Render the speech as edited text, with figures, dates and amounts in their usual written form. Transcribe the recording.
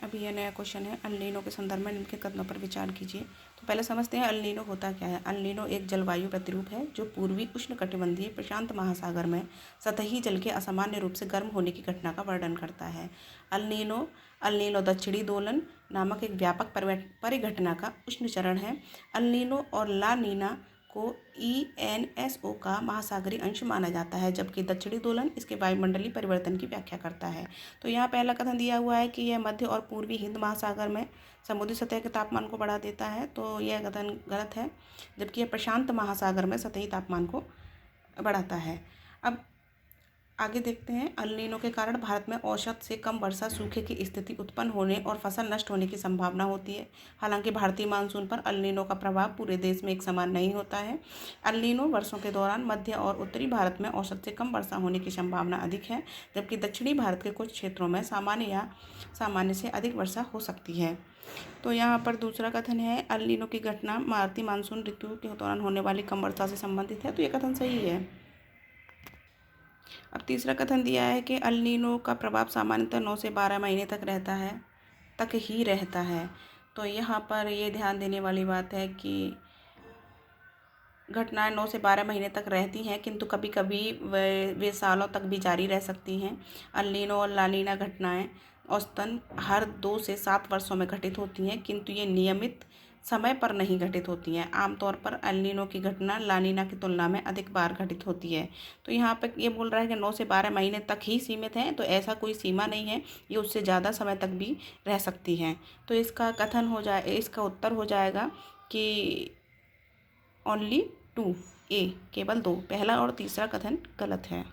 अभी यह नया क्वेश्चन है, अल नीनो के संदर्भ में निम्नलिखित कथनों पर विचार कीजिए। तो पहले समझते हैं अल नीनो होता क्या है। अल नीनो एक जलवायु प्रतिरूप है जो पूर्वी उष्णकटिबंधीय प्रशांत महासागर में सतही जल के असामान्य रूप से गर्म होने की घटना का वर्णन करता है। अल नीनो दक्षिणी दोलन नामक एक व्यापक परिघटना का उष्ण चरण है। अल नीनो और ला नीना को ENSO का महासागरीय अंश माना जाता है, जबकि दक्षिणी दोलन इसके वायुमंडलीय परिवर्तन की व्याख्या करता है। तो यहाँ पहला कथन दिया हुआ है कि यह मध्य और पूर्वी हिंद महासागर में समुद्री सतह के तापमान को बढ़ा देता है, तो यह कथन गलत है, जबकि यह प्रशांत महासागर में सतही तापमान को बढ़ाता है। अब आगे देखते हैं, अल नीनो के कारण भारत में औसत से कम वर्षा, सूखे की स्थिति उत्पन्न होने और फसल नष्ट होने की संभावना होती है। हालांकि भारतीय मानसून पर अल नीनो का प्रभाव पूरे देश में एक समान नहीं होता है। अल नीनो वर्षों के दौरान मध्य और उत्तरी भारत में औसत से कम वर्षा होने की संभावना अधिक है, जबकि दक्षिणी भारत के कुछ क्षेत्रों में सामान्य या सामान्य से अधिक वर्षा हो सकती है। तो यहाँ पर दूसरा कथन है, अल नीनो की घटना भारतीय मानसून ऋतु के दौरान होने वाली कम वर्षा से संबंधित है, तो ये कथन सही है। अब तीसरा कथन दिया है कि अल नीनो का प्रभाव सामान्यतः 9 से 12 महीने तक ही रहता है। तो यहाँ पर ये ध्यान देने वाली बात है कि घटनाएं 9 से 12 महीने तक रहती हैं, किंतु कभी कभी वे सालों तक भी जारी रह सकती हैं। अल नीनो और ला नीना घटनाएं औसतन हर 2 से 7 वर्षों में घटित होती हैं, किंतु ये नियमित समय पर नहीं घटित होती हैं। आमतौर पर अल नीनो की घटना ला नीना की तुलना में अधिक बार घटित होती है। तो यहाँ पर ये बोल रहा है कि 9 से 12 महीने तक ही सीमित है, तो ऐसा कोई सीमा नहीं है, ये उससे ज़्यादा समय तक भी रह सकती हैं। तो इसका उत्तर हो जाएगा कि ओनली 2, केवल 2, पहला और तीसरा कथन गलत है।